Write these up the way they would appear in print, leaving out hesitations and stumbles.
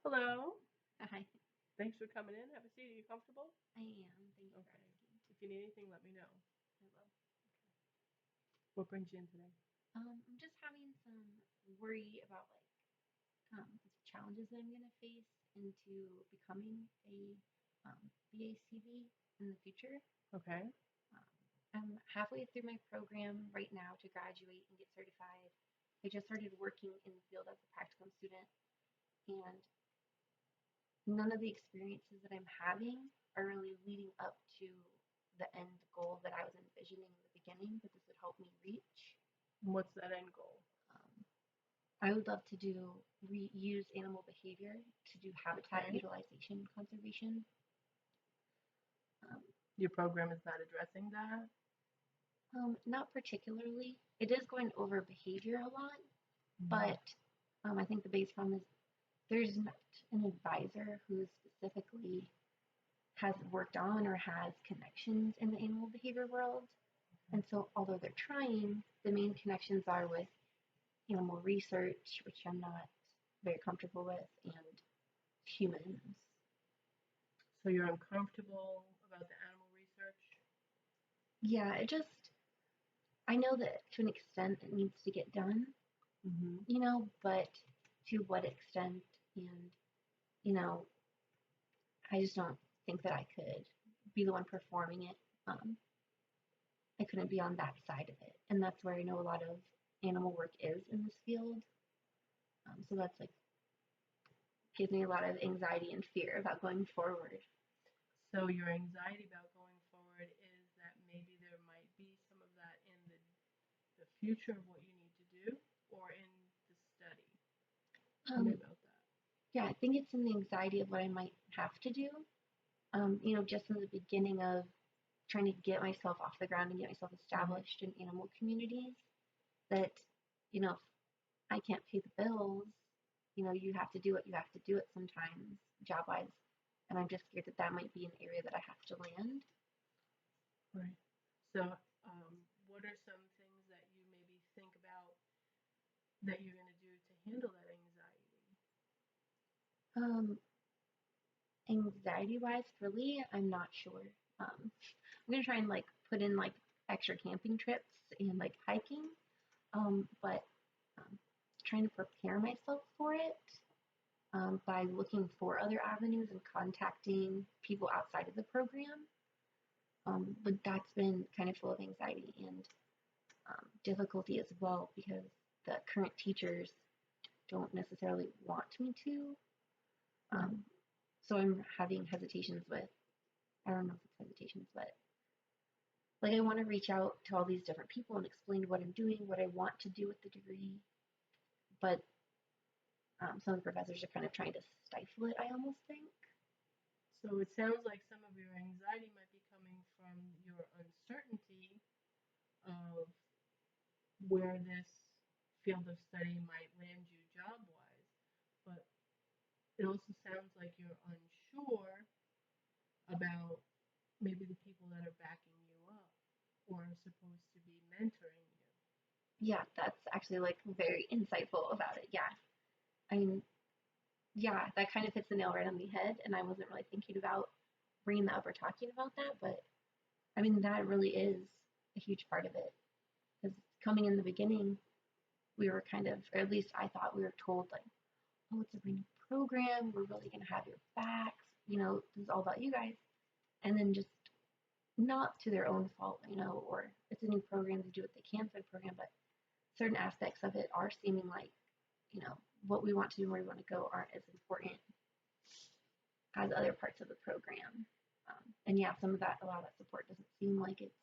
Hello. Hi, Thanks for coming in. Have a seat. Are you comfortable? I am. Thank you for Okay. asking. If you need anything, let me know. I will. What brings you in today? I'm just having some worry about the challenges that I'm gonna face into becoming a BACV in the future. Okay. Um, I'm halfway through my program right now to graduate and get certified. I just started working in the field as a practicum student, and none of the experiences that I'm having are really leading up to the end goal that I was envisioning in the beginning that this would help me reach. And what's that end goal? Um, I would love to use animal behavior to do habitat Okay. utilization conservation. Um, Your program is not addressing that? Not particularly. It is going over behavior a lot, Mm-hmm. but I think the base problem is there's not an advisor who specifically has worked on or has connections in the animal behavior world. And so, although they're trying, the main connections are with animal research, which I'm not very comfortable with, and humans. So you're uncomfortable about the animal research? Yeah, I know that to an extent it needs to get done, Mm-hmm. but to what extent? And, you know, I just don't think that I could be the one performing it. Um, I couldn't be on that side of it. And that's where I know a lot of animal work is in this field. So that's like gives me a lot of anxiety and fear about going forward. So your anxiety about going forward is that maybe there might be some of that in the future of what you need to do or in the study. Tell me Um, about that. yeah, I think it's in the anxiety of what I might have to do. Just in the beginning of trying to get myself off the ground and get myself Mm-hmm. established in animal communities, that, if I can't pay the bills, you have to do it. You have to do it sometimes, job wise. And I'm just scared that that might be an area that I have to land. Right. So, what are some things that you maybe think about that you're going to do to handle that anxiety? Um, Anxiety wise, really, I'm not sure. I'm gonna try and put in extra camping trips and hiking, but um, trying to prepare myself for it by looking for other avenues and contacting people outside of the program. But that's been kind of full of anxiety and difficulty as well because the current teachers don't necessarily want me to. Right. Um, so I'm having hesitations with, I don't know if it's hesitations, but I want to reach out to all these different people and explain what I'm doing, what I want to do with the degree. But some of the professors are kind of trying to stifle it, I almost think. So it sounds like some of your anxiety might be coming from your uncertainty of where this field of study might land you job wise, but it also sounds like you're unsure about maybe the people that are backing you up or are supposed to be mentoring you. Yeah, that's actually very insightful about it. Yeah. I mean, yeah, that kind of hits the nail right on the head. And I wasn't really thinking about bringing that up or talking about that. But I mean, that really is a huge part of it. Because coming in the beginning, we were kind of, or at least I thought we were told, oh, it's a brand new program. We're really going to have your backs. This is all about you guys. And then just not to their own fault, or it's a new program to do what they can for the program, but certain aspects of it are seeming like, what we want to do and where we want to go aren't as important as other parts of the program. And yeah, some of that, a lot of that support doesn't seem like it's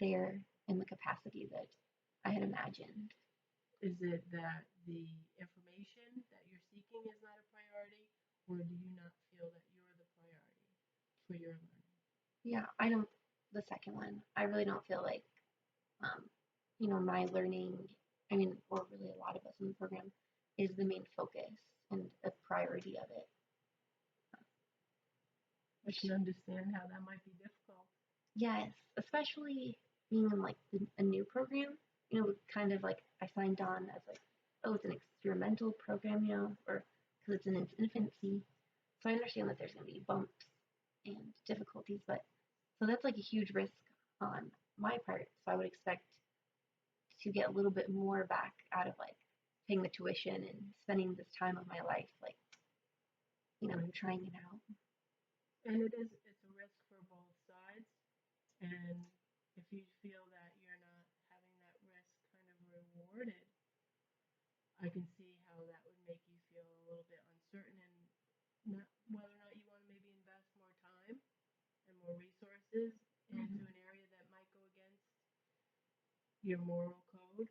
there in the capacity that I had imagined. Is it that the information that you're seeking is not a priority, or do you not feel that you're the priority for your learning? Yeah, I don't, the second one, I really don't feel like, um, my learning, I mean, or really a lot of us in the program, is the main focus and a priority of it. I Which, can understand how that might be difficult. yes, especially being in a new program, kind of I signed on as oh, it's an experimental program, or because it's in its infancy. So I understand that there's going to be bumps and difficulties, but so that's like a huge risk on my part. So I would expect to get a little bit more back out of like paying the tuition and spending this time of my life, like, Right. trying it out. And it's a risk for both sides. And if you feel that you're not having that risk kind of rewarded, I can see how that would make you feel a little bit uncertain and not whether or not you want to maybe invest more time and more resources into Mm-hmm. an area that might go against your moral code.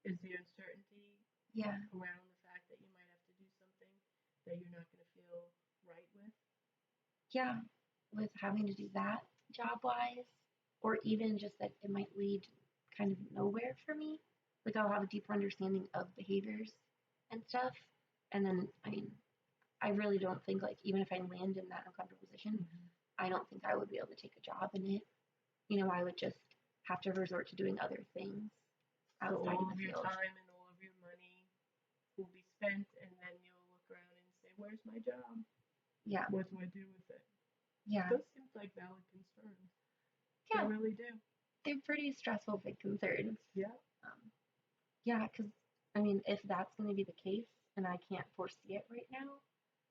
Is the uncertainty Yeah, around the fact that you might have to do something that you're not going to feel right with? yeah, with having to do that job wise, or even just that it might lead kind of nowhere for me. Like I'll have a deeper understanding of behaviors and stuff. And then, I really don't think like even if I land in that uncomfortable position, Mm-hmm. I don't think I would be able to take a job in it. I would just have to resort to doing other things So outside of all the of your field. time and all of your money will be spent, and then you'll look around and say, "Where's my job? Yeah, What do I do with it?" yeah, Those seem like valid concerns. They yeah. really do. They're pretty stressful big concerns. Yeah. Um, yeah, because if that's going to be the case and I can't foresee it right now,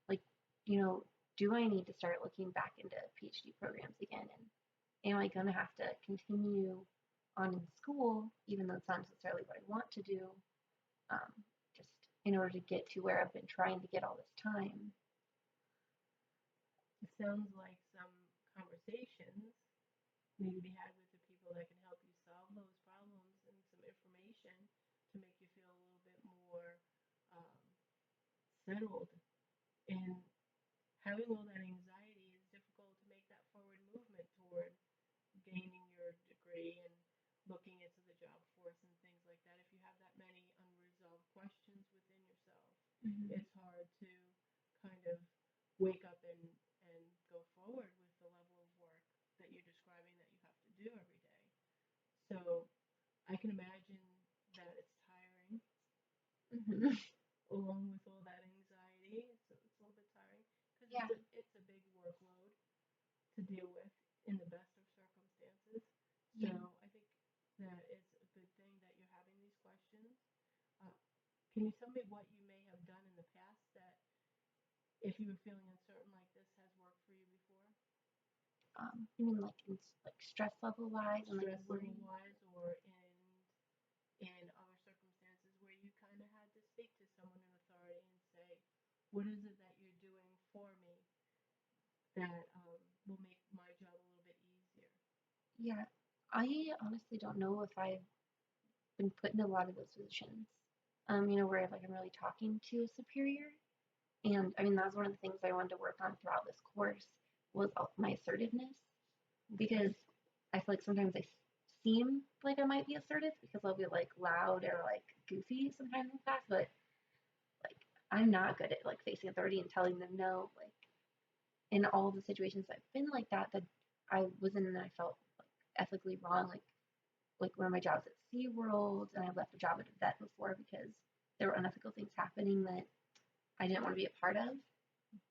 like, you know, do I need to start looking back into PhD programs again? And am I going to have to continue on in school, even though it's not necessarily what I want to do, um, just in order to get to where I've been trying to get all this time? It sounds like some conversations need to be had with the people that can help you solve those problems and some information to make you feel a little bit more um, settled. And having all that anxiety is difficult to make that forward movement toward gaining your degree and looking into the job force and things like that. If you have that many unresolved questions within yourself, Mm-hmm. it's hard to kind of wake up and go forward with the level of work that you're describing that you have to do every day. So I can imagine that it's tiring Mm-hmm. along with all that anxiety. It's a little bit tiring because Yeah. it's a big workload to deal with in the best of circumstances. So Yeah. I think that it's a good thing that you're having these questions. Uh, can you tell me what you may have done in the past that, if you were feeling uncertain like this, has worked for you before? You mean like like stress level wise and like Stress level worry? wise, or in other circumstances where you kind of had to speak to someone in authority and say, "What is it that you're doing for me that will make my job a little bit easier?" Yeah. I honestly don't know if I've been put in a lot of those positions. Where like I'm really talking to a superior. And that's one of the things I wanted to work on throughout this course was my assertiveness Okay. because I feel like sometimes I seem like I might be assertive because I'll be like loud or like goofy sometimes in class, but like I'm not good at like facing authority and telling them no. Like in all the situations I've been like that I was in and I felt like ethically wrong, like one of my jobs at SeaWorld and I left a job at a vet before because there were unethical things happening that I didn't want to be a part of.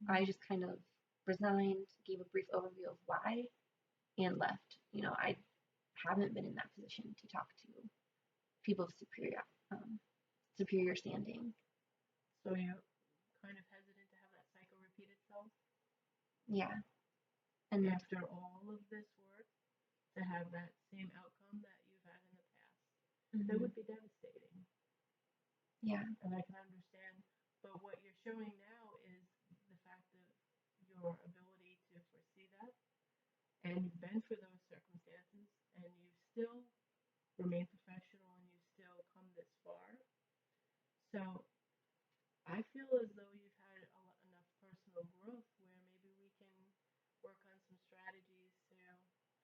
I just kind of resigned, gave a brief overview of why, and left. I haven't been in that position to talk to people of um, superior standing. So you're kind of hesitant to have that cycle repeat itself Yeah, and after all of this work, to have that same outcome that you've had in the past. That mhm, would be devastating, yeah, and I can understand. But what you're showing now is the fact of your ability to foresee that, and you've been through those circumstances, and you still remain professional, and you still come this far. So I feel as though you've had enough personal growth where maybe we can work on some strategies to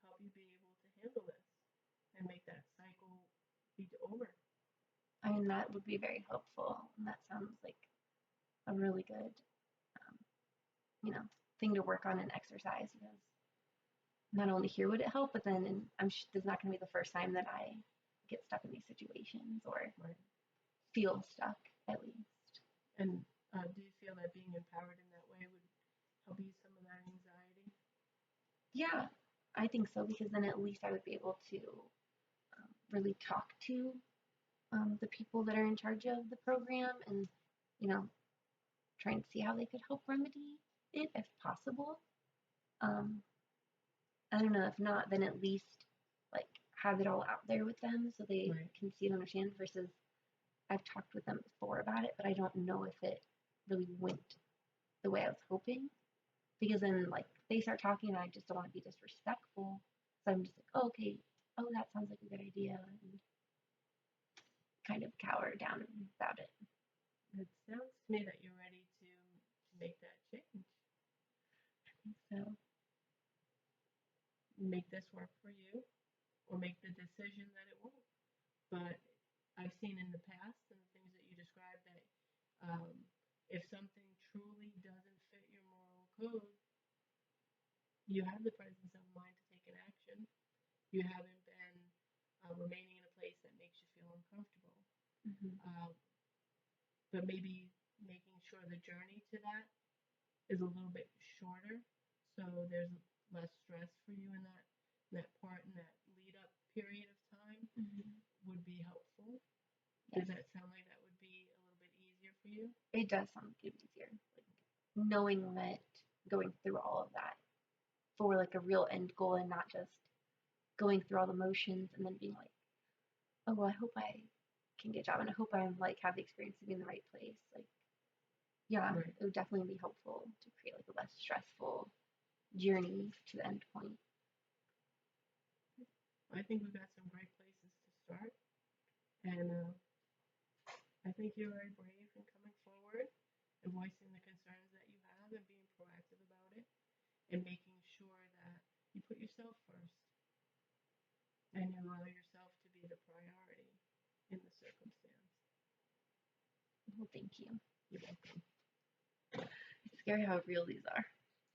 help you be able to handle this and make that cycle be over. that would be very helpful. And that sounds like a really good, um, you know, thing to work on and exercise because not only here would it help, but then this is not going to be the first time that I get stuck in these situations or Right. feel stuck at least. And Do you feel that being empowered in that way would help ease some of that anxiety? Yeah, I think so because then at least I would be able to really talk to the people that are in charge of the program and, you know, try and see how they could help remedy it if possible. Um, I don't know, if not, then at least like have it all out there with them so they Right. can see and understand versus I've talked with them before about it, but I don't know if it really went the way I was hoping because then like they start talking and I just don't want to be disrespectful. So I'm just like, oh, okay, oh, that sounds like a good idea and kind of cower down about it. It sounds to me that you're ready to make that change, So, make this work for you, or make the decision that it won't. But I've seen in the past and the things that you described that um, if something truly doesn't fit your moral code, you have the presence of mind to take an action. You haven't been remaining in a place that makes you feel uncomfortable. mm-hmm. Uh, but maybe making sure the journey to that is a little bit shorter, so there's less stress for you in that part in that lead up period of time Mm-hmm. would be helpful. Yes, Does that sound like that would be a little bit easier for you? it does sound good easier. Like knowing that going through all of that for like a real end goal and not just going through all the motions and then being like, oh, well, I hope I can get a job and I hope I'm like have the experience to be in the right place. Like, yeah, Right. it would definitely be helpful to create like a less stressful journey to the end point. I think we've got some great places to start, and I think you're very brave in coming forward and voicing the concerns that you have and being proactive about it and making sure that you put yourself first and you allow yourself to be the priority in the circumstance. Well, thank you. You're welcome. It's scary how real these are.